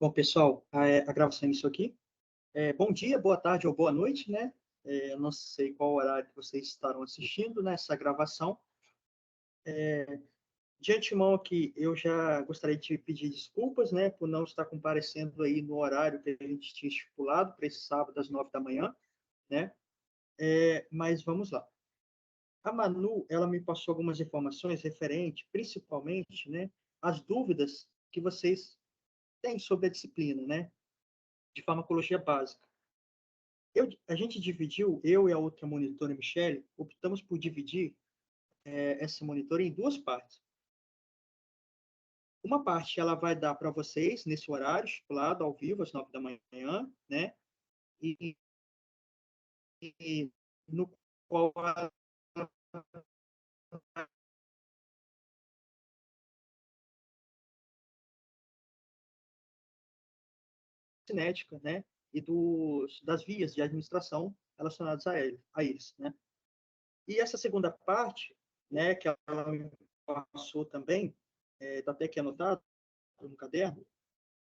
Bom, pessoal, a gravação iniciou aqui. Bom dia, boa tarde ou boa noite, né? Eu não sei qual horário que vocês estarão assistindo nessa gravação. De antemão aqui, eu já gostaria de pedir desculpas, né, por não estar comparecendo aí no horário que a gente tinha estipulado para esse sábado às 9 da manhã, né? Mas vamos lá. A Manu, ela me passou algumas informações referentes, principalmente, né, às dúvidas que vocês têm sobre a disciplina, né, de farmacologia básica. A gente dividiu, eu e a outra monitora, Michele, optamos por dividir essa monitora em duas partes. Uma parte ela vai dar para vocês nesse horário estipulado, ao vivo, às 9 da manhã, né? E, e no qual a cinética, né? E das vias de administração relacionadas a eles, né? E essa segunda parte, né, que ela me passou também, está até aqui anotado no caderno,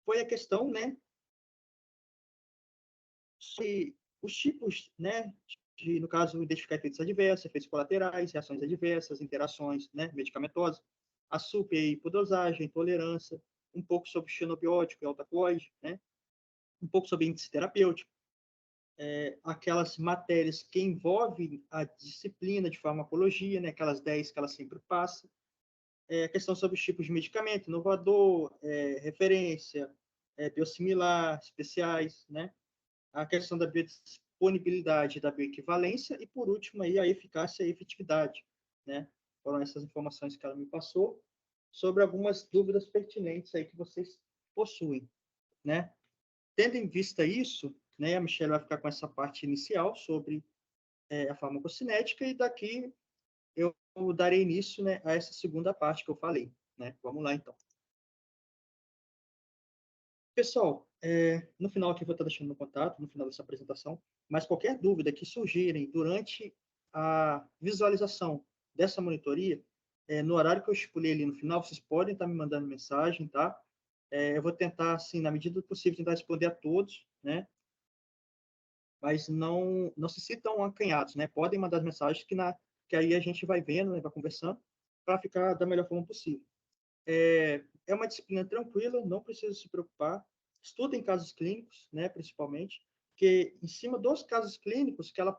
foi a questão, né, se os tipos, né, no caso, identificar efeitos adversos, efeitos colaterais, reações adversas, interações, né, medicamentosas, a super e hipodosagem, intolerância, um pouco sobre xenobiótico e altacoide, né, um pouco sobre índice terapêutico, aquelas matérias que envolvem a disciplina de farmacologia, né, aquelas 10 que ela sempre passa, a questão sobre os tipos de medicamento, inovador, referência, biosimilar, especiais, né, a questão da biodisponibilidade, da bioequivalência e, por último, aí, a eficácia e efetividade, né? Foram essas informações que ela me passou sobre algumas dúvidas pertinentes aí que vocês possuem, né? Tendo em vista isso, né, a Michelle vai ficar com essa parte inicial sobre a farmacocinética e daqui eu darei início, né, a essa segunda parte que eu falei, né? Vamos lá, então. Pessoal, no final aqui eu vou estar deixando no contato, no final dessa apresentação, mas qualquer dúvida que surgirem durante a visualização dessa monitoria, no horário que eu estipulei ali no final, vocês podem estar me mandando mensagem, tá? Eu vou tentar, assim, na medida do possível, tentar responder a todos, né? Mas não se sintam acanhados, né? Podem mandar as mensagens que aí a gente vai vendo, né, vai conversando, para ficar da melhor forma possível. É uma disciplina tranquila, não precisa se preocupar. Estudem casos clínicos, né, principalmente, que em cima dos casos clínicos que ela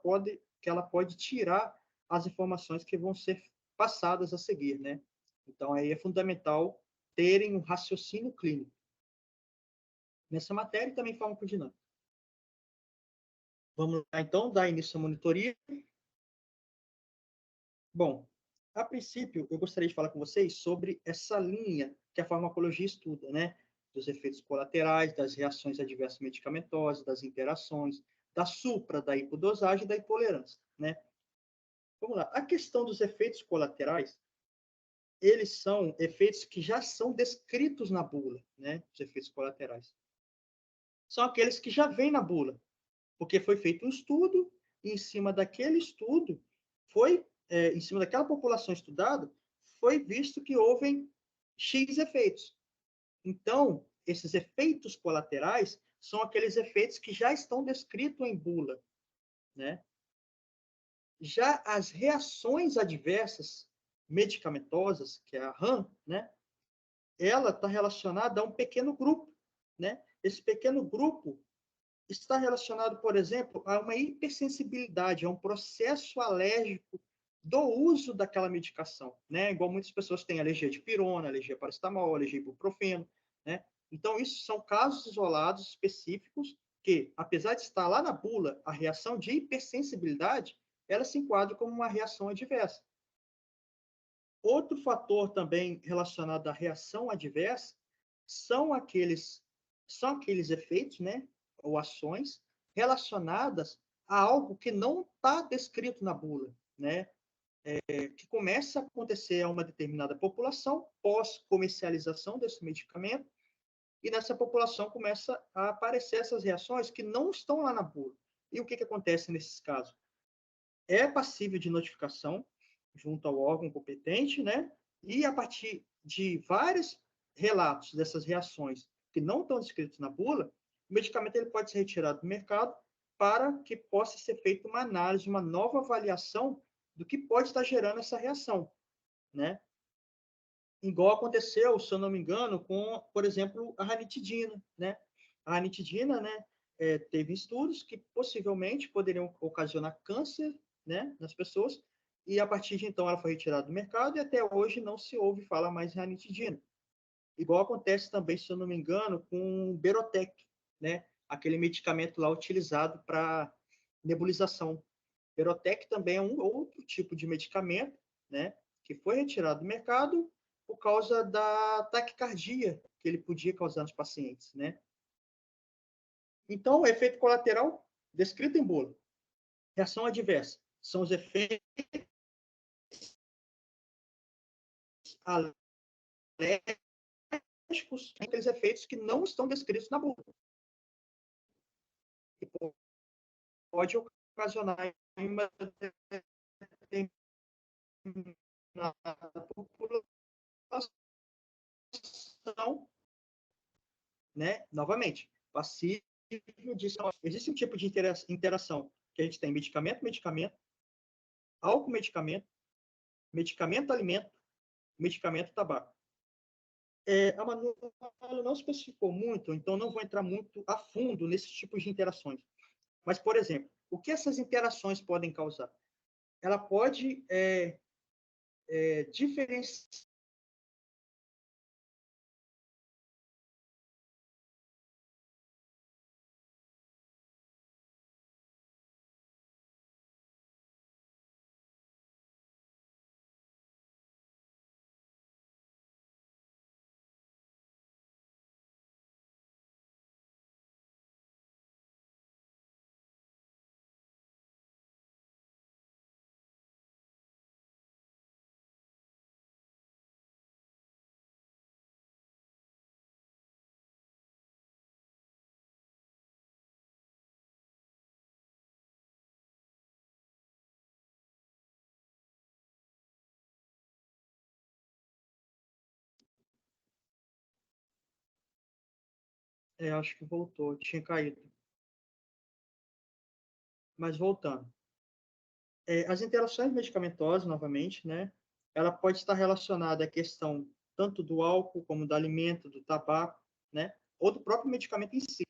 pode tirar as informações que vão ser passadas a seguir, né? Então aí é fundamental terem um raciocínio clínico nessa matéria e também farmacodinâmica. Vamos lá, então, dar início à monitoria. Bom, a princípio, eu gostaria de falar com vocês sobre essa linha que a farmacologia estuda, né? Dos efeitos colaterais, das reações adversas medicamentosas, das interações, da supra, da hipodosagem e da intolerância, né? Vamos lá. A questão dos efeitos colaterais, eles são efeitos que já são descritos na bula, né? Os efeitos colaterais. São aqueles que já vêm na bula, porque foi feito um estudo e em cima daquele estudo em cima daquela população estudada, foi visto que houve X efeitos. Então, esses efeitos colaterais são aqueles efeitos que já estão descritos em bula, né? Já as reações adversas medicamentosas, que é a RAM, né? Ela está relacionada a um pequeno grupo, né? Esse pequeno grupo está relacionado, por exemplo, a uma hipersensibilidade, a um processo alérgico do uso daquela medicação, né? Igual muitas pessoas têm alergia de pirona, alergia a paracetamol, alergia a ibuprofeno, né? Então, isso são casos isolados específicos que, apesar de estar lá na bula, a reação de hipersensibilidade, ela se enquadra como uma reação adversa. Outro fator também relacionado à reação adversa são aqueles efeitos, né, ou ações relacionadas a algo que não está descrito na bula, né, que começa a acontecer a uma determinada população pós-comercialização desse medicamento e nessa população começa a aparecer essas reações que não estão lá na bula. E o que acontece nesses casos? É passível de notificação junto ao órgão competente, né? E a partir de vários relatos dessas reações que não estão descritos na bula, o medicamento ele pode ser retirado do mercado para que possa ser feita uma análise, uma nova avaliação do que pode estar gerando essa reação, né? Igual aconteceu, se eu não me engano, com, por exemplo, a ranitidina, né? A ranitidina, né, teve estudos que possivelmente poderiam ocasionar câncer, né, nas pessoas, e a partir de então ela foi retirada do mercado e até hoje não se ouve falar mais em ranitidina. Igual acontece também, se eu não me engano, com o Berotec, né? Aquele medicamento lá utilizado para nebulização. Berotec também é um outro tipo de medicamento, né? Que foi retirado do mercado por causa da taquicardia que ele podia causar nos pacientes, né? Então, o efeito colateral descrito em bula. Reação adversa são os efeitos alérgicos, aqueles efeitos que não estão descritos na bula. Que pode ocasionar uma determinada população, né? Novamente, passível de... Existe um tipo de interação que a gente tem medicamento, medicamento, álcool, medicamento, medicamento, alimento, medicamento, tabaco. A manual não especificou muito, então não vou entrar muito a fundo nesses tipos de interações. Mas, por exemplo, o que essas interações podem causar? Ela pode diferenciar acho que voltou, tinha caído. Mas voltando. As interações medicamentosas, novamente, né? Ela pode estar relacionada à questão tanto do álcool, como do alimento, do tabaco, né? Ou do próprio medicamento em si.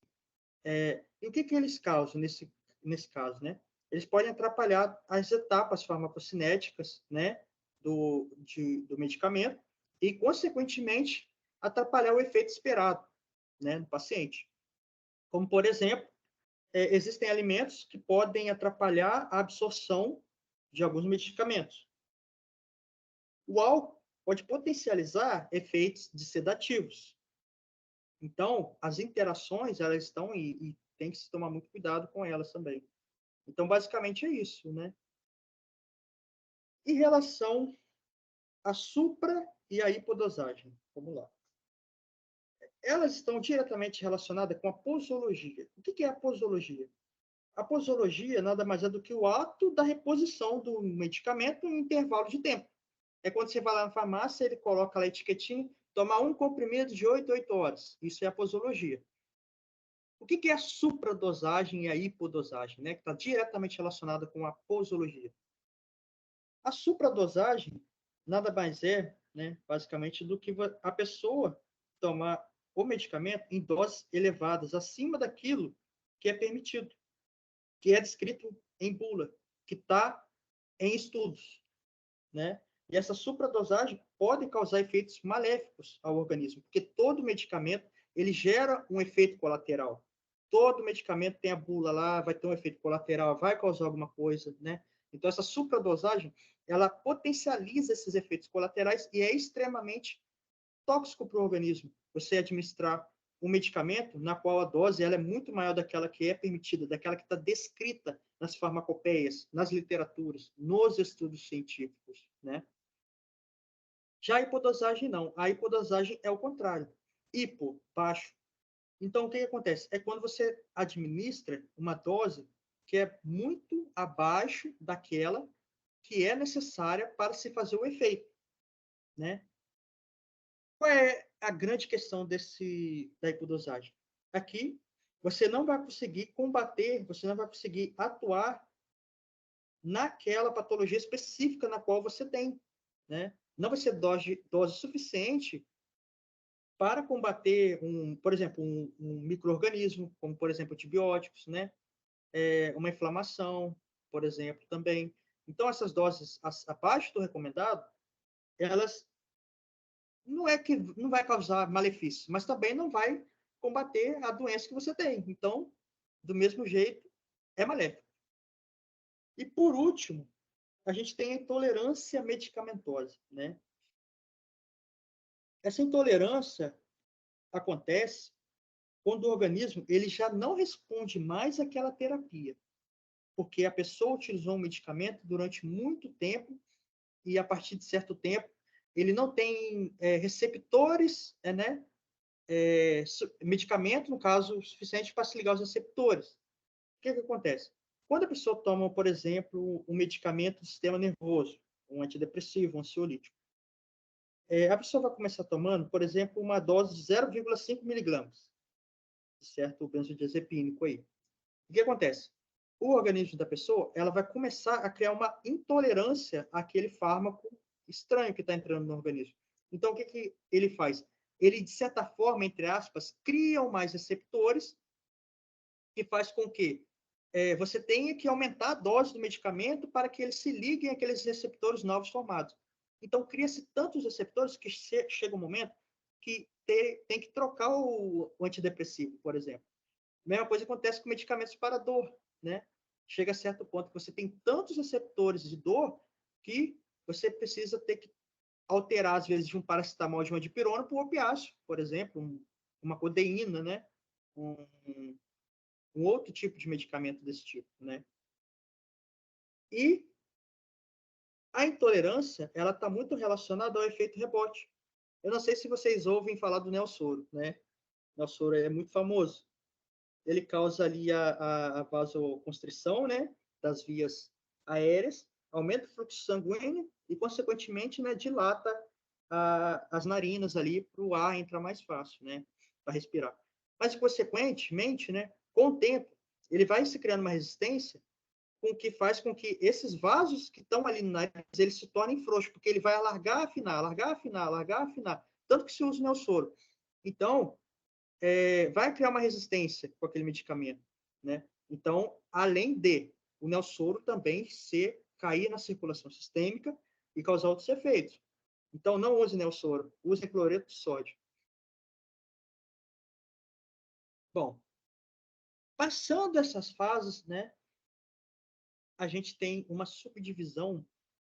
E o que eles causam nesse caso, né? Eles podem atrapalhar as etapas farmacocinéticas, né? Do medicamento e, consequentemente, atrapalhar o efeito esperado, né? No paciente. Como, por exemplo, existem alimentos que podem atrapalhar a absorção de alguns medicamentos. O álcool pode potencializar efeitos de sedativos. Então, as interações, elas estão e tem que se tomar muito cuidado com elas também. Então, basicamente é isso, né? Em relação à supra e à hipodosagem, vamos lá. Elas estão diretamente relacionadas com a posologia. O que é a posologia? A posologia nada mais é do que o ato da reposição do medicamento em intervalo de tempo. É quando você vai lá na farmácia, ele coloca lá a etiquetinha, tomar um comprimido de 8 a 8 horas. Isso é a posologia. O que é a supradosagem e a hipodosagem, né? Que está diretamente relacionada com a posologia. A supradosagem nada mais é, né, basicamente, do que a pessoa tomar o medicamento em doses elevadas, acima daquilo que é permitido, que é descrito em bula, que está em estudos, né? E essa supradosagem pode causar efeitos maléficos ao organismo, porque todo medicamento ele gera um efeito colateral. Todo medicamento tem a bula lá, vai ter um efeito colateral, vai causar alguma coisa, né? Então essa supradosagem, ela potencializa esses efeitos colaterais e é extremamente tóxico para o organismo. Você administrar um medicamento na qual a dose ela é muito maior daquela que é permitida, daquela que está descrita nas farmacopeias, nas literaturas, nos estudos científicos, né? Já a hipodosagem não. A hipodosagem é o contrário. Hipo, baixo. Então, o que acontece? É quando você administra uma dose que é muito abaixo daquela que é necessária para se fazer o efeito, né? Qual é a grande questão da hipodosagem? Aqui, você não vai conseguir combater, você não vai conseguir atuar naquela patologia específica na qual você tem, né? Não vai ser dose suficiente para combater, por exemplo, um micro-organismo, como, por exemplo, antibióticos, né? Uma inflamação, por exemplo, também. Então, essas doses abaixo do recomendado, elas não é que não vai causar malefícios, mas também não vai combater a doença que você tem. Então, do mesmo jeito, é maléfico. E, por último, a gente tem a intolerância medicamentosa, né? Essa intolerância acontece quando o organismo ele já não responde mais àquela terapia, porque a pessoa utilizou um medicamento durante muito tempo e, a partir de certo tempo, ele não tem receptores, né? Medicamento, no caso, suficiente para se ligar aos receptores. O que acontece? Quando a pessoa toma, por exemplo, um medicamento do sistema nervoso, um antidepressivo, um ansiolítico, a pessoa vai começar tomando, por exemplo, uma dose de 0,5 miligramas, certo? O benzodiazepínico aí. O que acontece? O organismo da pessoa, ela vai começar a criar uma intolerância àquele fármaco estranho que está entrando no organismo. Então, o que ele faz? Ele, de certa forma, entre aspas, cria mais receptores que faz com que você tenha que aumentar a dose do medicamento para que eles se liguem àqueles receptores novos formados. Então, cria-se tantos receptores que chega um momento que tem que trocar o antidepressivo, por exemplo. A mesma coisa acontece com medicamentos para dor, né? Chega a certo ponto que você tem tantos receptores de dor que você precisa ter que alterar, às vezes, de um paracetamol de uma dipirona para um opiáceo, por exemplo, uma codeína, né? Um outro tipo de medicamento desse tipo, né? E a intolerância, ela está muito relacionada ao efeito rebote. Eu não sei se vocês ouvem falar do Nelsoro, né? O Nelsoro é muito famoso. Ele causa ali a vasoconstrição, né? Das vias aéreas, aumenta o fluxo sanguíneo e, consequentemente, né, dilata as narinas ali para o ar entrar mais fácil, né? Para respirar. Mas, consequentemente, né, com o tempo, ele vai se criando uma resistência com que faz com que esses vasos que estão ali no nariz, eles se tornem frouxos, porque ele vai alargar, afinar, alargar, afinar, alargar, afinar. Tanto que se usa o Nelsoro. Então, vai criar uma resistência com aquele medicamento, né? Então, além de o Nelsoro também cair na circulação sistêmica e causar outros efeitos. Então, não use Nelsoro, use cloreto de sódio. Bom, passando essas fases, né, a gente tem uma subdivisão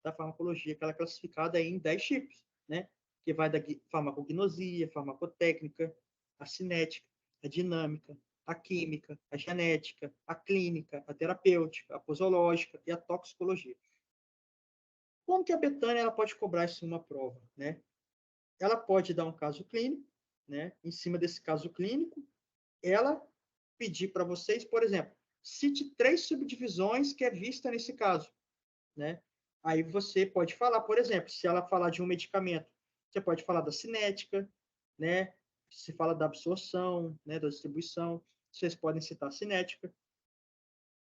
da farmacologia, que ela é classificada em 10 tipos, né? Que vai da farmacognosia, farmacotécnica, a cinética, a dinâmica, a química, a genética, a clínica, a terapêutica, a posológica e a toxicologia. Como que a Betânia ela pode cobrar isso em uma prova, né? Ela pode dar um caso clínico, né? Em cima desse caso clínico, ela pedir para vocês, por exemplo, cite 3 subdivisões que é vista nesse caso, né? Aí você pode falar, por exemplo, se ela falar de um medicamento, você pode falar da cinética, né? Se fala da absorção, né, da distribuição, vocês podem citar a cinética.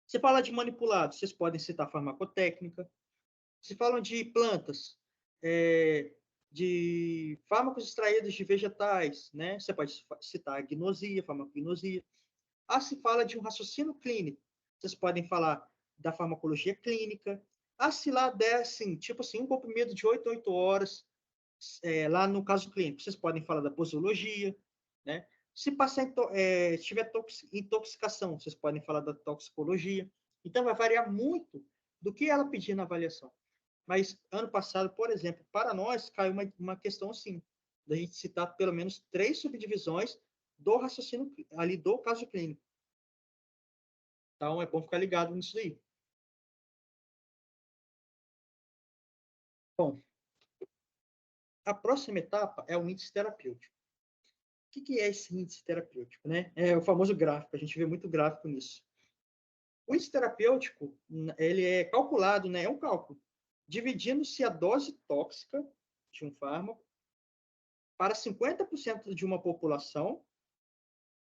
Se fala de manipulado, vocês podem citar a farmacotécnica. Se falam de plantas, de fármacos extraídos de vegetais, né? Você pode citar a gnosia, farmacognosia. Se fala de um raciocínio clínico, vocês podem falar da farmacologia clínica. Se lá der, assim, tipo assim, um comprimido de 8 a 8 horas, lá no caso clínico, vocês podem falar da posologia, né? Se passar, tiver intoxicação, vocês podem falar da toxicologia. Então, vai variar muito do que ela pedir na avaliação. Mas, ano passado, por exemplo, para nós, caiu uma questão assim, da gente citar pelo menos 3 subdivisões do raciocínio, ali do caso clínico. Então, é bom ficar ligado nisso aí. Bom, a próxima etapa é o índice terapêutico. O que é esse índice terapêutico, né? É o famoso gráfico, a gente vê muito gráfico nisso. O índice terapêutico, ele é calculado, né? É um cálculo, dividindo-se a dose tóxica de um fármaco para 50% de uma população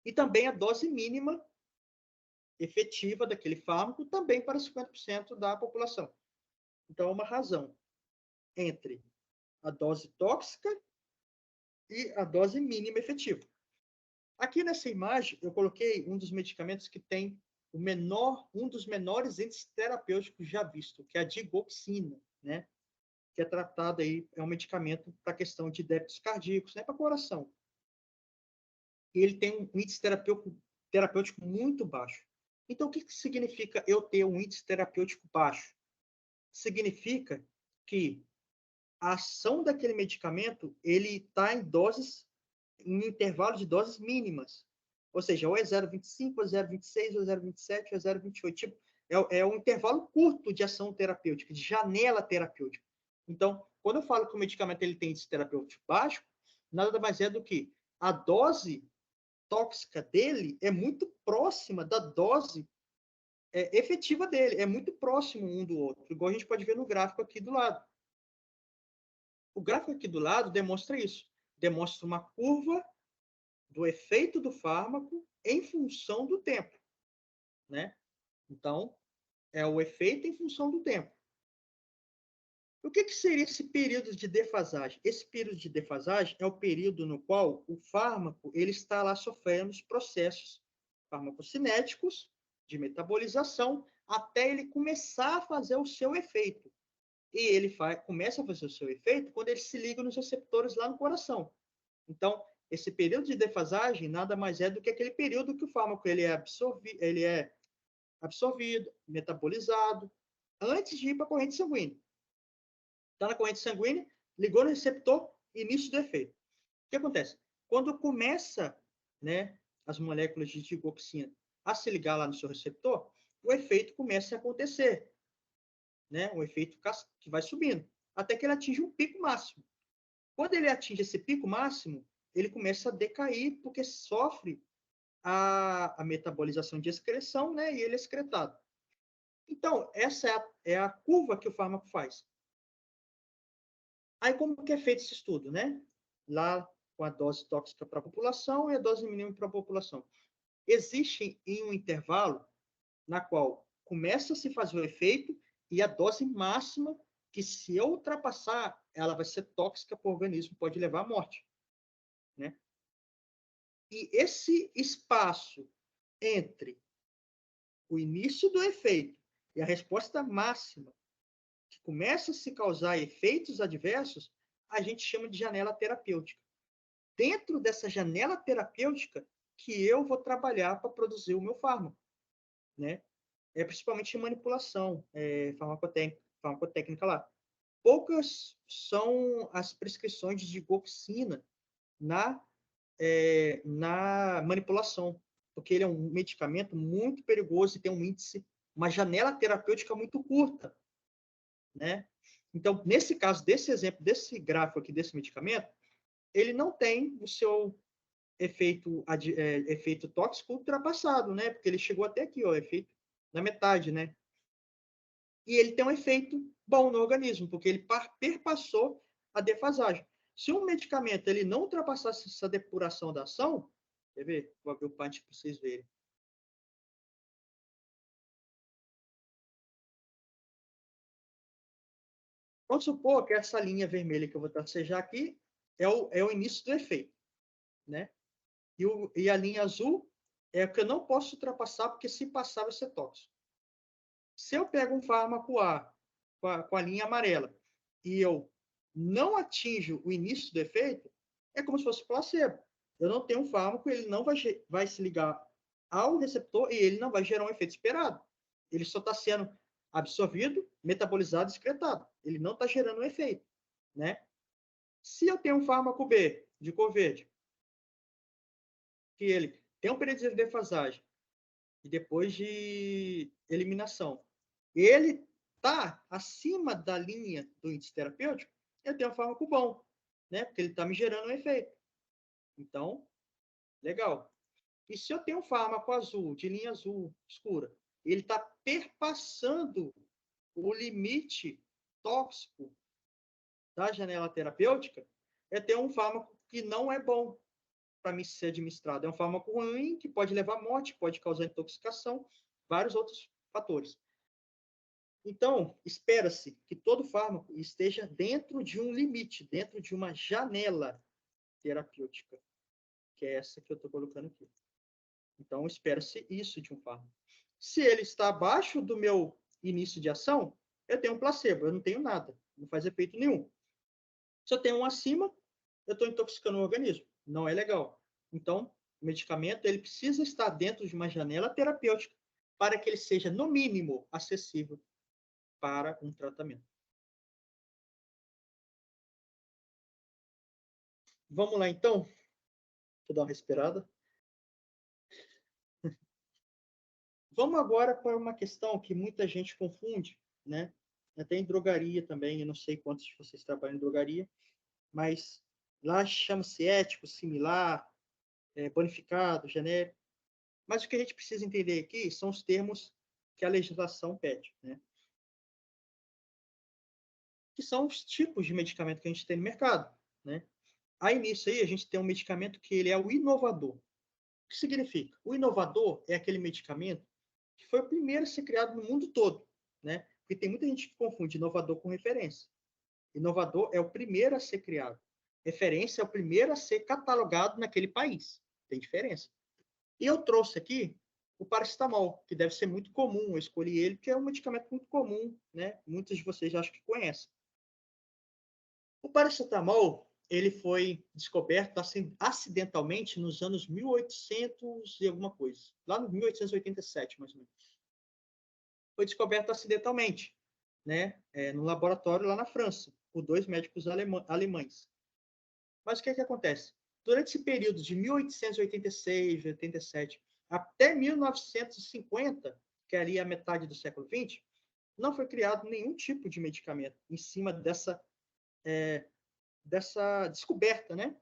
e também a dose mínima efetiva daquele fármaco também para 50% da população. Então, é uma razão entre a dose tóxica e a dose mínima efetiva. Aqui nessa imagem, eu coloquei um dos medicamentos que tem um dos menores índices terapêuticos já visto, que é a digoxina, né? Que é tratado aí, é um medicamento para questão de débitos cardíacos, né? Para coração. E ele tem um índice terapêutico muito baixo. Então, o que significa eu ter um índice terapêutico baixo? Significa que a ação daquele medicamento, ele está em intervalo de doses mínimas. Ou seja, ou é 0,25, ou 0,26, ou 0,27, ou 0,28. Tipo, é um intervalo curto de ação terapêutica, de janela terapêutica. Então, quando eu falo que o medicamento ele tem índice terapêutico baixo, nada mais é do que a dose tóxica dele é muito próxima da dose efetiva dele, é muito próximo um do outro, igual a gente pode ver no gráfico aqui do lado. O gráfico aqui do lado demonstra isso, demonstra uma curva do efeito do fármaco em função do tempo, né? Então, é o efeito em função do tempo. O que seria esse período de defasagem? Esse período de defasagem é o período no qual o fármaco ele está lá sofrendo os processos farmacocinéticos de metabolização até ele começar a fazer o seu efeito. E ele começa a fazer o seu efeito quando ele se liga nos receptores lá no coração. Então, esse período de defasagem nada mais é do que aquele período que o fármaco ele é absorvido, metabolizado, antes de ir para a corrente sanguínea. Está na corrente sanguínea, ligou no receptor, início do efeito. O que acontece? Quando começa, né, as moléculas de digoxina a se ligar lá no seu receptor, o efeito começa a acontecer, né? Um efeito que vai subindo, até que ele atinge um pico máximo. Quando ele atinge esse pico máximo, ele começa a decair, porque sofre a metabolização de excreção, né? E ele é excretado. Então, essa é a curva que o fármaco faz. Aí, como que é feito esse estudo, né? Lá com a dose tóxica para a população e a dose mínima para a população. Existe em um intervalo na qual começa a se fazer o efeito e a dose máxima que, se eu ultrapassar, ela vai ser tóxica para o organismo, pode levar à morte, né? E esse espaço entre o início do efeito e a resposta máxima, que começa a se causar efeitos adversos, a gente chama de janela terapêutica. Dentro dessa janela terapêutica que eu vou trabalhar para produzir o meu fármaco, né? Principalmente em manipulação farmacotécnica lá. Poucas são as prescrições de digoxina na manipulação, porque ele é um medicamento muito perigoso e tem um índice, uma janela terapêutica muito curta, né? Então, nesse caso, desse exemplo, desse gráfico aqui, desse medicamento, ele não tem o seu efeito tóxico ultrapassado, né? Porque ele chegou até aqui, ó, efeito na metade, né? E ele tem um efeito bom no organismo, porque ele perpassou a defasagem. Se um medicamento ele não ultrapassasse essa depuração da ação, quer ver? Vou abrir o punch para vocês verem. Vamos supor que essa linha vermelha que eu vou tracejar aqui é o início do efeito, né? E a linha azul é o que eu não posso ultrapassar, porque se passar vai ser tóxico. Se eu pego um fármaco A com a linha amarela e eu não atinjo o início do efeito, é como se fosse placebo. Eu não tenho um fármaco, ele não vai se ligar ao receptor e ele não vai gerar um efeito esperado. Ele só está sendo absorvido, metabolizado, excretado. Ele não está gerando um efeito, né? Se eu tenho um fármaco B, de cor verde, que ele tem um período de defasagem e depois de eliminação, ele está acima da linha do índice terapêutico, eu tenho um fármaco bom, né? Porque ele está me gerando um efeito. Então, legal. E se eu tenho um fármaco azul, de linha azul escura, ele está perpassando o limite tóxico da janela terapêutica, eu tenho um fármaco que não é bom para mim ser administrado. É um fármaco ruim que pode levar à morte, pode causar intoxicação, vários outros fatores. Então, espera-se que todo fármaco esteja dentro de um limite, dentro de uma janela terapêutica, que é essa que eu estou colocando aqui. Então, espera-se isso de um fármaco. Se ele está abaixo do meu início de ação, eu tenho um placebo, eu não tenho nada, não faz efeito nenhum. Se eu tenho um acima, eu estou intoxicando o organismo. Não é legal. Então, o medicamento ele precisa estar dentro de uma janela terapêutica para que ele seja, no mínimo, acessível para um tratamento. Vamos lá, então? Vou dar uma respirada. Vamos agora para uma questão que muita gente confunde, né? Até em drogaria também, eu não sei quantos de vocês trabalham em drogaria, mas lá chama-se ético, similar, bonificado, genérico. Mas o que a gente precisa entender aqui são os termos que a legislação pede, né? Que são os tipos de medicamento que a gente tem no mercado, né? Aí nisso aí a gente tem um medicamento que ele é o inovador. O que significa? O inovador é aquele medicamento que foi o primeiro a ser criado no mundo todo, né? Porque tem muita gente que confunde inovador com referência. Inovador é o primeiro a ser criado. Referência é o primeiro a ser catalogado naquele país. Tem diferença. E eu trouxe aqui o paracetamol, que deve ser muito comum. Eu escolhi ele porque é um medicamento muito comum, né? Muitos de vocês já acho que conhecem. O paracetamol, ele foi descoberto assim, acidentalmente nos anos 1800 e alguma coisa. Lá no 1887, mais ou menos. Foi descoberto acidentalmente, né? No laboratório lá na França, por dois médicos alemães. Mas o que acontece? Durante esse período de 1886, 87, até 1950, que é ali a metade do século XX, não foi criado nenhum tipo de medicamento em cima dessa descoberta, né?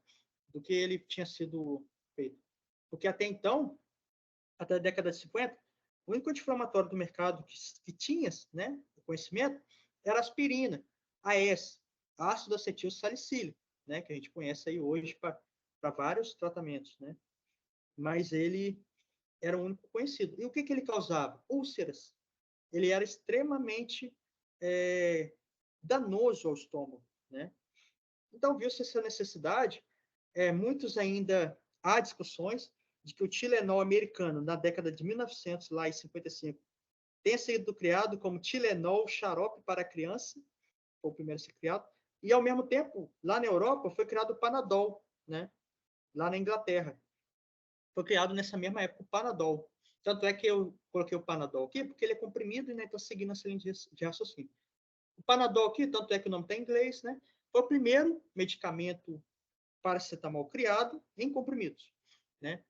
Do que ele tinha sido feito. Porque até então, até a década de 50, o único anti-inflamatório do mercado que tinha, né, o conhecimento, era a aspirina, AS, ácido acetil salicílico, né, que a gente conhece aí hoje para vários tratamentos, né? Mas ele era o único conhecido. E o que ele causava? Úlceras. Ele era extremamente danoso ao estômago, né? Então, viu-se essa necessidade. Muitos ainda há discussões de que o Tilenol americano, na década de 1955, tenha sido criado como Tilenol xarope para criança, foi o primeiro a ser criado, e, ao mesmo tempo, lá na Europa, foi criado o Panadol, né? Lá na Inglaterra. Foi criado nessa mesma época o Panadol. Tanto é que eu coloquei o Panadol aqui, porque ele é comprimido e né, está seguindo essa linha de raciocínio. O Panadol aqui, tanto é que o nome está em inglês, né? Foi o primeiro medicamento paracetamol criado em comprimidos, né?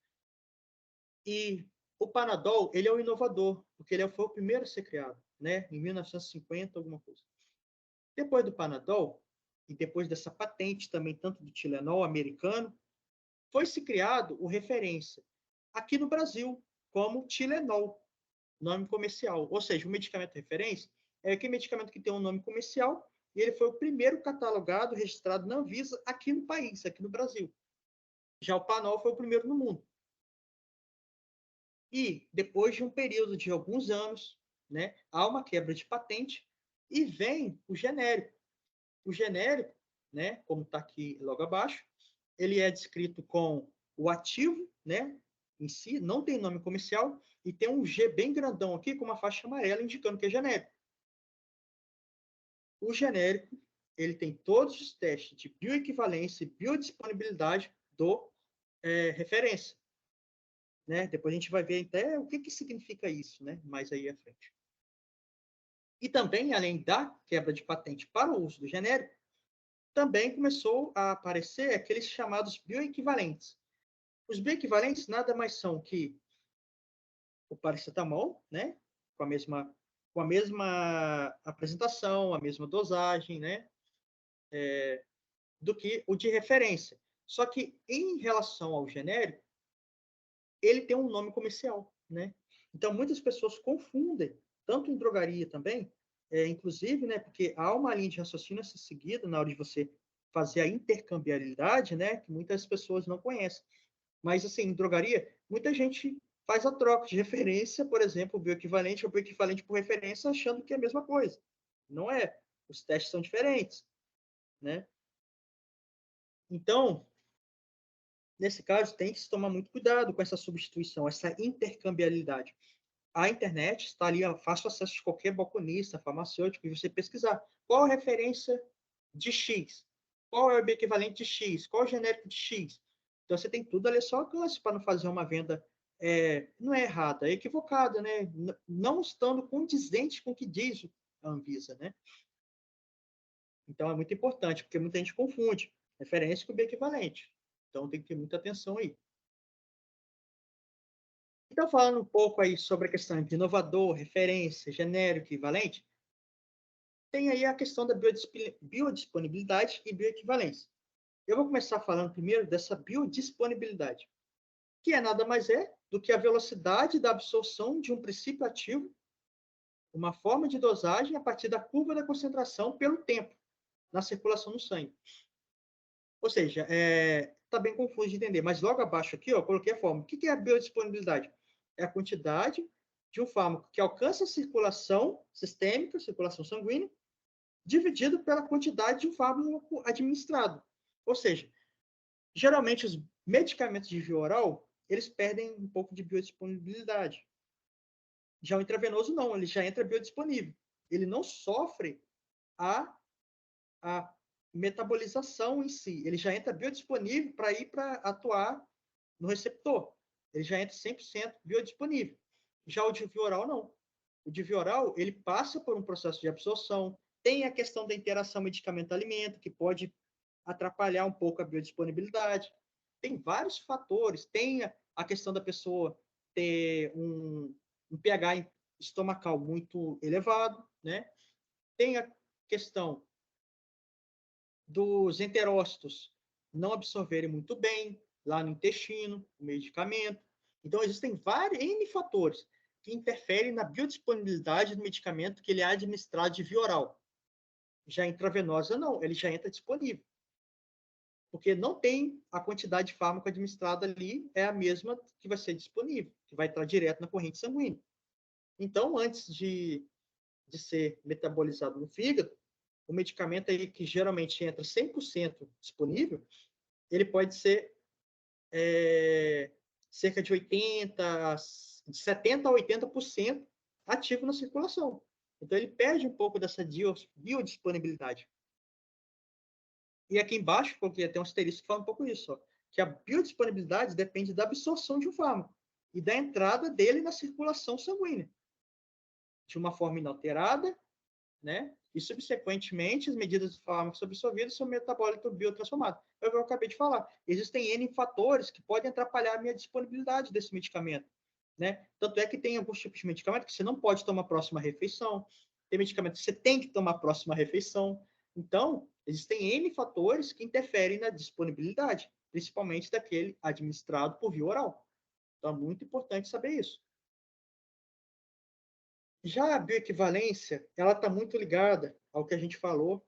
E o Panadol, ele é o inovador, porque ele foi o primeiro a ser criado, né? Em 1950, alguma coisa. Depois do Panadol, e depois dessa patente também, tanto do Tilenol americano, foi-se criado o referência, aqui no Brasil, como Tilenol, nome comercial. Ou seja, o medicamento de referência é aquele medicamento que tem um nome comercial e ele foi o primeiro catalogado, registrado na Anvisa aqui no país, aqui no Brasil. Já o Panol foi o primeiro no mundo. E, depois de um período de alguns anos, né, há uma quebra de patente e vem o genérico. O genérico, né, como está aqui logo abaixo, ele é descrito com o ativo, né, em si, não tem nome comercial, e tem um G bem grandão aqui com uma faixa amarela indicando que é genérico. O genérico, ele tem todos os testes de bioequivalência e biodisponibilidade do referência. Né? Depois a gente vai ver até o que significa isso, né? Mais aí à frente. E também, além da quebra de patente para o uso do genérico, também começou a aparecer aqueles chamados bioequivalentes. Os bioequivalentes nada mais são que o paracetamol, né? Com a mesma apresentação, a mesma dosagem, né? Do que o de referência. Só que, em relação ao genérico, ele tem um nome comercial, né? Então, muitas pessoas confundem, tanto em drogaria também, inclusive, né, porque há uma linha de raciocínio a ser seguida na hora de você fazer a intercambiabilidade, né, que muitas pessoas não conhecem. Mas, assim, em drogaria, muita gente faz a troca de referência, por exemplo, o bioequivalente ou bioequivalente por referência, achando que é a mesma coisa. Não é. Os testes são diferentes, né? Então, nesse caso, tem que se tomar muito cuidado com essa substituição, essa intercambiabilidade. A internet está ali a fácil acesso de qualquer balconista, farmacêutico, e você pesquisar qual a referência de X, qual é o equivalente de X, qual é o genérico de X. Então, você tem tudo ali, só alcance para não fazer uma venda, não é errada, é equivocada, né? Não estando condizente com o que diz a Anvisa, né? Então, é muito importante, porque muita gente confunde referência com o equivalente. Então, tem que ter muita atenção aí. Então, falando um pouco aí sobre a questão de inovador, referência, genérico e equivalente, tem aí a questão da biodisponibilidade e bioequivalência. Eu vou começar falando primeiro dessa biodisponibilidade, que é nada mais do que a velocidade da absorção de um princípio ativo, uma forma de dosagem a partir da curva da concentração pelo tempo na circulação no sangue. Ou seja, está bem confuso de entender, mas logo abaixo aqui, ó, eu coloquei a forma. O que é a biodisponibilidade? É a quantidade de um fármaco que alcança a circulação sistêmica, circulação sanguínea, dividido pela quantidade de um fármaco administrado. Ou seja, geralmente os medicamentos de via oral, eles perdem um pouco de biodisponibilidade. Já o intravenoso não, ele já entra biodisponível. Ele não sofre a metabolização em si. Ele já entra biodisponível para ir para atuar no receptor. Ele já entra 100% biodisponível. Já o de via oral, não. O de via oral, ele passa por um processo de absorção, tem a questão da interação medicamento-alimento, que pode atrapalhar um pouco a biodisponibilidade. Tem vários fatores. Tem a questão da pessoa ter um pH estomacal muito elevado, né? Tem a questão dos enterócitos não absorverem muito bem lá no intestino, o medicamento. Então, existem vários N fatores que interferem na biodisponibilidade do medicamento que ele é administrado de via oral. Já intravenosa, não, ele já entra disponível. Porque não tem a quantidade de fármaco administrado ali, é a mesma que vai ser disponível, que vai entrar direto na corrente sanguínea. Então, antes de ser metabolizado no fígado, o medicamento aí que geralmente entra 100% disponível, ele pode ser cerca de 70% a 80% ativo na circulação. Então, ele perde um pouco dessa biodisponibilidade. E aqui embaixo, porque tem um asterisco que fala um pouco isso, ó, que a biodisponibilidade depende da absorção de um fármaco e da entrada dele na circulação sanguínea, de uma forma inalterada, né? E, subsequentemente, as medidas de fármacos absorvidos são metabólito biotransformado. É o que eu acabei de falar. Existem N fatores que podem atrapalhar a minha disponibilidade desse medicamento, né? Tanto é que tem alguns tipos de medicamento que você não pode tomar próxima refeição, tem medicamento que você tem que tomar próxima refeição. Então, existem N fatores que interferem na disponibilidade, principalmente daquele administrado por via oral. Então, é muito importante saber isso. Já a bioequivalência, ela está muito ligada ao que a gente falou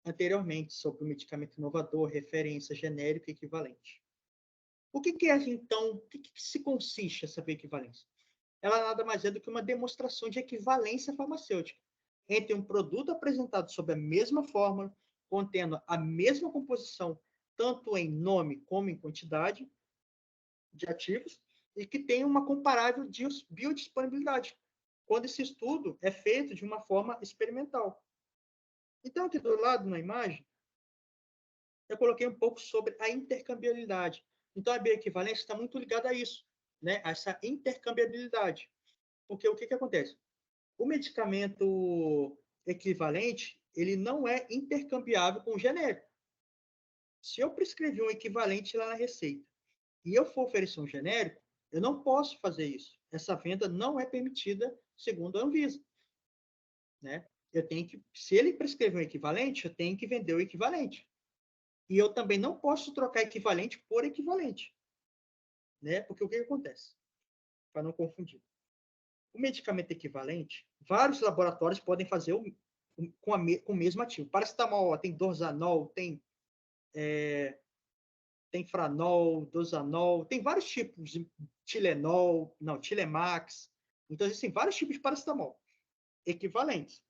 anteriormente sobre o medicamento inovador, referência, genérico e equivalente. O que é, então, o que se consiste essa bioequivalência? Ela nada mais é do que uma demonstração de equivalência farmacêutica entre um produto apresentado sob a mesma fórmula, contendo a mesma composição, tanto em nome como em quantidade de ativos, e que tem uma comparável biodisponibilidade, quando esse estudo é feito de uma forma experimental. Então, aqui do lado, na imagem, eu coloquei um pouco sobre a intercambiabilidade. Então, a bioequivalência está muito ligada a isso, né? A essa intercambiabilidade. Porque o que acontece? O medicamento equivalente, ele não é intercambiável com o genérico. Se eu prescrever um equivalente lá na receita e eu for oferecer um genérico, eu não posso fazer isso. Essa venda não é permitida segundo a Anvisa, né? Eu tenho que, se ele prescrever um equivalente, eu tenho que vender o equivalente. E eu também não posso trocar equivalente por equivalente, né? Porque o que acontece? Para não confundir. O medicamento equivalente, vários laboratórios podem fazer o com o mesmo ativo. Paracetamol tem Dorsanol, tem Franol, Dosanol, tem vários tipos de Tilenol, não, Tilemax. Então, existem vários tipos de paracetamol equivalentes.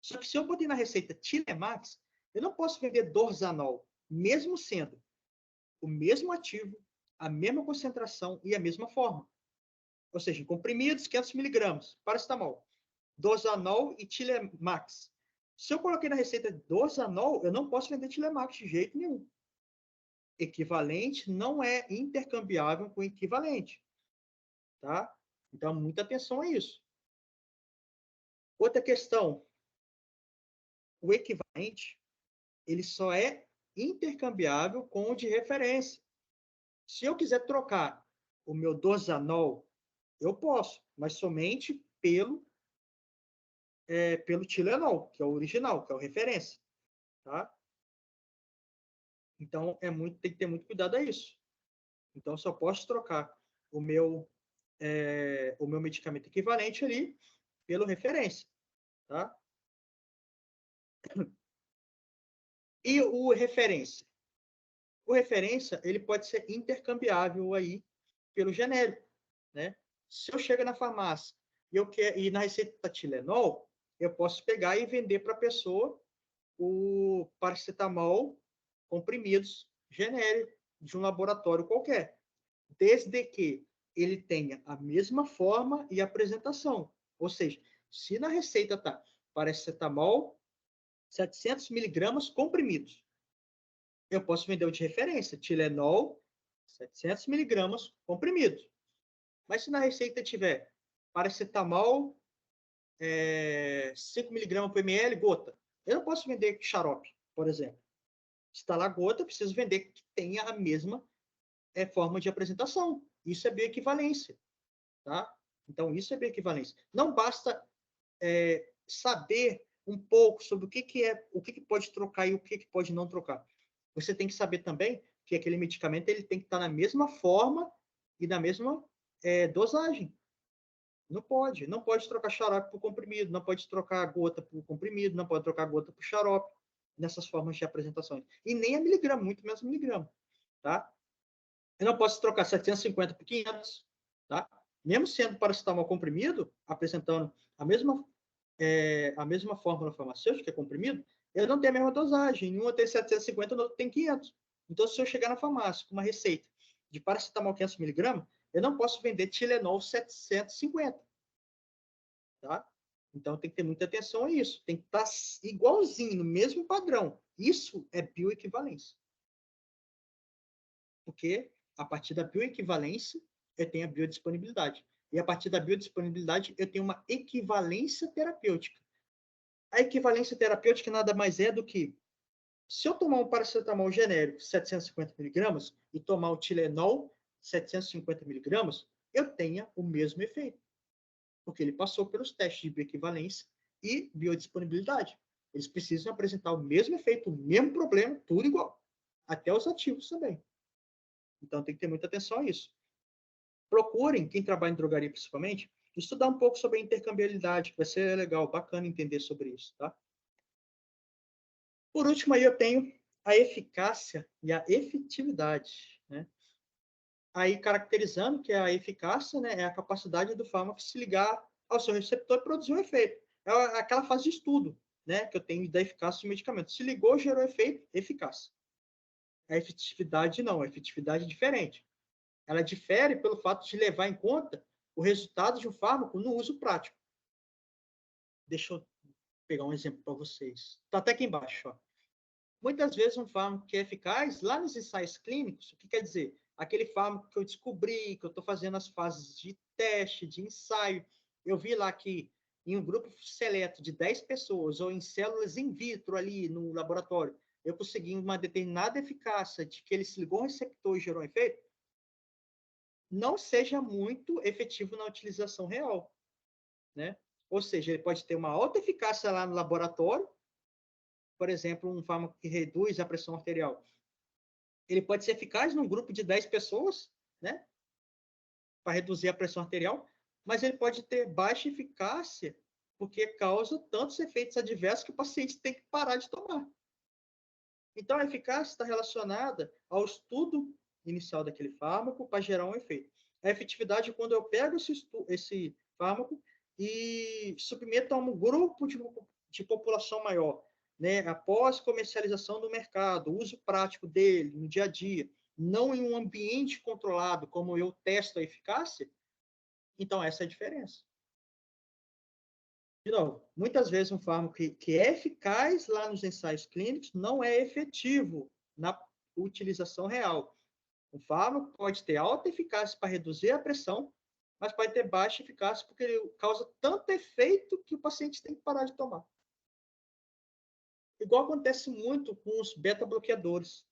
Só que se eu botei na receita Tilemax, eu não posso vender Dorsanol, mesmo sendo o mesmo ativo, a mesma concentração e a mesma forma. Ou seja, em comprimidos, 500 miligramas, paracetamol, Dorsanol e Tilemax. Se eu coloquei na receita Dorsanol, eu não posso vender Tilemax de jeito nenhum. Equivalente não é intercambiável com equivalente. Tá? Então, muita atenção a isso. Outra questão. O equivalente, ele só é intercambiável com o de referência. Se eu quiser trocar o meu Dorsanol, eu posso, mas somente pelo Tilenol, que é o original, que é o referência. Tá? Então, tem que ter muito cuidado a isso. Então, eu só posso trocar o meu medicamento equivalente ali pelo referência. Tá? E o referência? O referência, ele pode ser intercambiável aí pelo genérico, né? Se eu chego na farmácia e na receita Tilenol, eu posso pegar e vender para a pessoa o paracetamol comprimidos genérico de um laboratório qualquer, desde que ele tenha a mesma forma e apresentação. Ou seja, se na receita está paracetamol 700 miligramas comprimidos, eu posso vender o de referência, Tilenol, 700 miligramas comprimidos. Mas se na receita tiver paracetamol, 5 miligramas por ml, gota, eu não posso vender xarope, por exemplo. Se está lá gota, eu preciso vender que tenha a mesma forma de apresentação. Isso é bioequivalência. Tá? Então, isso é bioequivalência. Não basta saber um pouco sobre o que pode trocar e o que pode não trocar. Você tem que saber também que aquele medicamento ele tem que estar na mesma forma e na mesma dosagem. Não pode trocar xarope por comprimido, não pode trocar gota por comprimido, não pode trocar gota por xarope, nessas formas de apresentações. E nem a miligrama, muito menos miligrama, tá? Eu não posso trocar 750 por 500, tá? Mesmo sendo paracetamol comprimido, apresentando a mesma fórmula farmacêutica, que é comprimido, ele não tem a mesma dosagem. Em um tem 750, no outro tem 500. Então, se eu chegar na farmácia com uma receita de paracetamol 500 miligramas, eu não posso vender Tilenol 750. Tá? Então, tem que ter muita atenção a isso. Tem que estar igualzinho, no mesmo padrão. Isso é bioequivalência. Porque, a partir da bioequivalência, eu tenho a biodisponibilidade. E, a partir da biodisponibilidade, eu tenho uma equivalência terapêutica. A equivalência terapêutica nada mais é do que, se eu tomar um paracetamol genérico 750 miligramas e tomar o Tilenol 750 miligramas, eu tenha o mesmo efeito. Porque ele passou pelos testes de bioequivalência e biodisponibilidade. Eles precisam apresentar o mesmo efeito, o mesmo problema, tudo igual. Até os ativos também. Então, tem que ter muita atenção a isso. Procurem, quem trabalha em drogaria principalmente, estudar um pouco sobre a intercambiabilidade, que vai ser legal, bacana entender sobre isso, tá? Por último, aí eu tenho a eficácia e a efetividade, né? Aí, caracterizando que a eficácia, né, é a capacidade do fármaco se ligar ao seu receptor e produzir um efeito. É aquela fase de estudo, né, que eu tenho da eficácia do medicamento. Se ligou, gerou efeito, eficácia. A efetividade não, a efetividade é diferente. Ela difere pelo fato de levar em conta o resultado de um fármaco no uso prático. Deixa eu pegar um exemplo para vocês. Está até aqui embaixo. Ó. Muitas vezes um fármaco que é eficaz, lá nos ensaios clínicos, o que quer dizer? Aquele fármaco que eu descobri, que eu estou fazendo as fases de teste, de ensaio, eu vi lá que em um grupo seleto de 10 pessoas, ou em células in vitro ali no laboratório, eu consegui uma determinada eficácia de que ele se ligou ao receptor e gerou um efeito, não seja muito efetivo na utilização real, né? Ou seja, ele pode ter uma alta eficácia lá no laboratório, por exemplo, um fármaco que reduz a pressão arterial. Ele pode ser eficaz num grupo de 10 pessoas, né? Para reduzir a pressão arterial, mas ele pode ter baixa eficácia porque causa tantos efeitos adversos que o paciente tem que parar de tomar. Então, a eficácia está relacionada ao estudo inicial daquele fármaco para gerar um efeito. A efetividade é quando eu pego esse fármaco e submeto a um grupo de população maior, né? Após comercialização do mercado, uso prático dele no dia a dia, não em um ambiente controlado, como eu testo a eficácia. Então, essa é a diferença. De novo, muitas vezes um fármaco que é eficaz lá nos ensaios clínicos não é efetivo na utilização real. O fármaco pode ter alta eficácia para reduzir a pressão, mas pode ter baixa eficácia porque ele causa tanto efeito que o paciente tem que parar de tomar. Igual acontece muito com os beta-bloqueadores,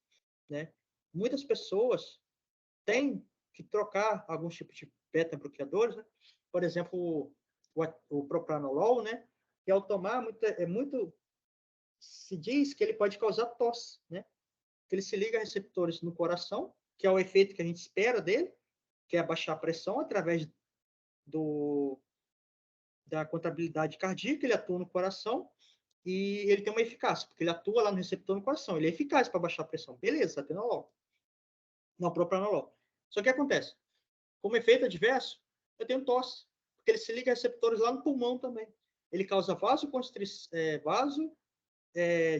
né? Muitas pessoas têm que trocar alguns tipos de beta-bloqueadores, né? Por exemplo, o propranolol, né? Que ao tomar se diz que ele pode causar tosse, né? Que ele se liga a receptores no coração, que é o efeito que a gente espera dele, que é abaixar a pressão através da contrabilidade cardíaca, ele atua no coração e ele tem uma eficácia, porque ele atua lá no receptor no coração, ele é eficaz para baixar a pressão. Beleza, atenolol. Não, propranolol. Só que acontece, como efeito adverso, eu tenho tosse, porque ele se liga a receptores lá no pulmão também. Ele causa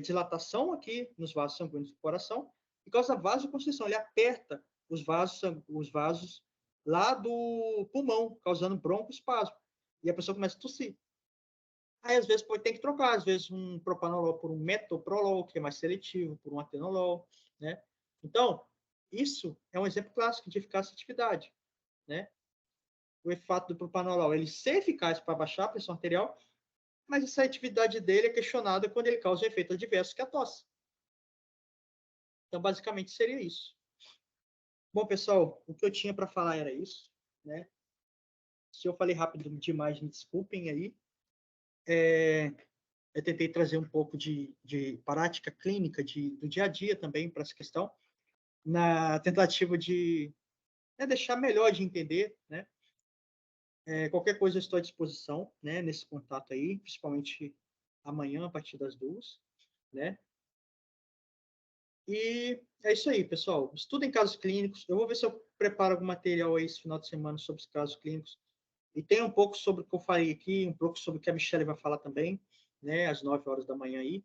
dilatação aqui nos vasos sanguíneos do coração e causa vasoconstrição. Ele aperta os vasos lá do pulmão, causando broncoespasmo. E a pessoa começa a tossir. Aí, às vezes, tem que trocar, às vezes, um propanolol por um metoprolol, que é mais seletivo, por um atenolol, né? Então, isso é um exemplo clássico de eficácia e atividade, né? O efeito do propanolol, ele ser eficaz para baixar a pressão arterial, mas essa atividade dele é questionada quando ele causa um efeito adverso, que é a tosse. Então, basicamente, seria isso. Bom, pessoal, o que eu tinha para falar era isso, né? Se eu falei rápido demais, me desculpem aí. Eu tentei trazer um pouco de prática clínica do dia a dia também para essa questão, na tentativa de deixar melhor de entender, né? Qualquer coisa eu estou à disposição, né? Nesse contato aí, principalmente amanhã, a partir das 2, né? E é isso aí, pessoal. Estudem casos clínicos. Eu vou ver se eu preparo algum material aí esse final de semana sobre os casos clínicos. E tem um pouco sobre o que eu falei aqui, um pouco sobre o que a Michelle vai falar também, né? Às 9 horas da manhã aí.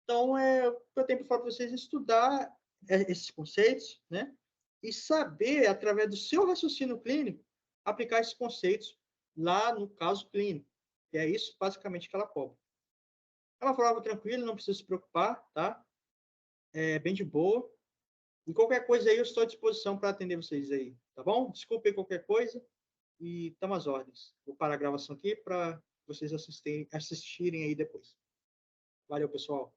Então, eu tenho para falar para vocês estudar esses conceitos, né? E saber, através do seu raciocínio clínico, aplicar esses conceitos lá no caso clínico. E é isso, basicamente, que ela cobra. É uma prova tranquila, não precisa se preocupar, tá? É bem de boa. E qualquer coisa aí, eu estou à disposição para atender vocês aí, tá bom? Desculpe qualquer coisa e estamos às ordens. Vou parar a gravação aqui para vocês assistirem aí depois. Valeu, pessoal.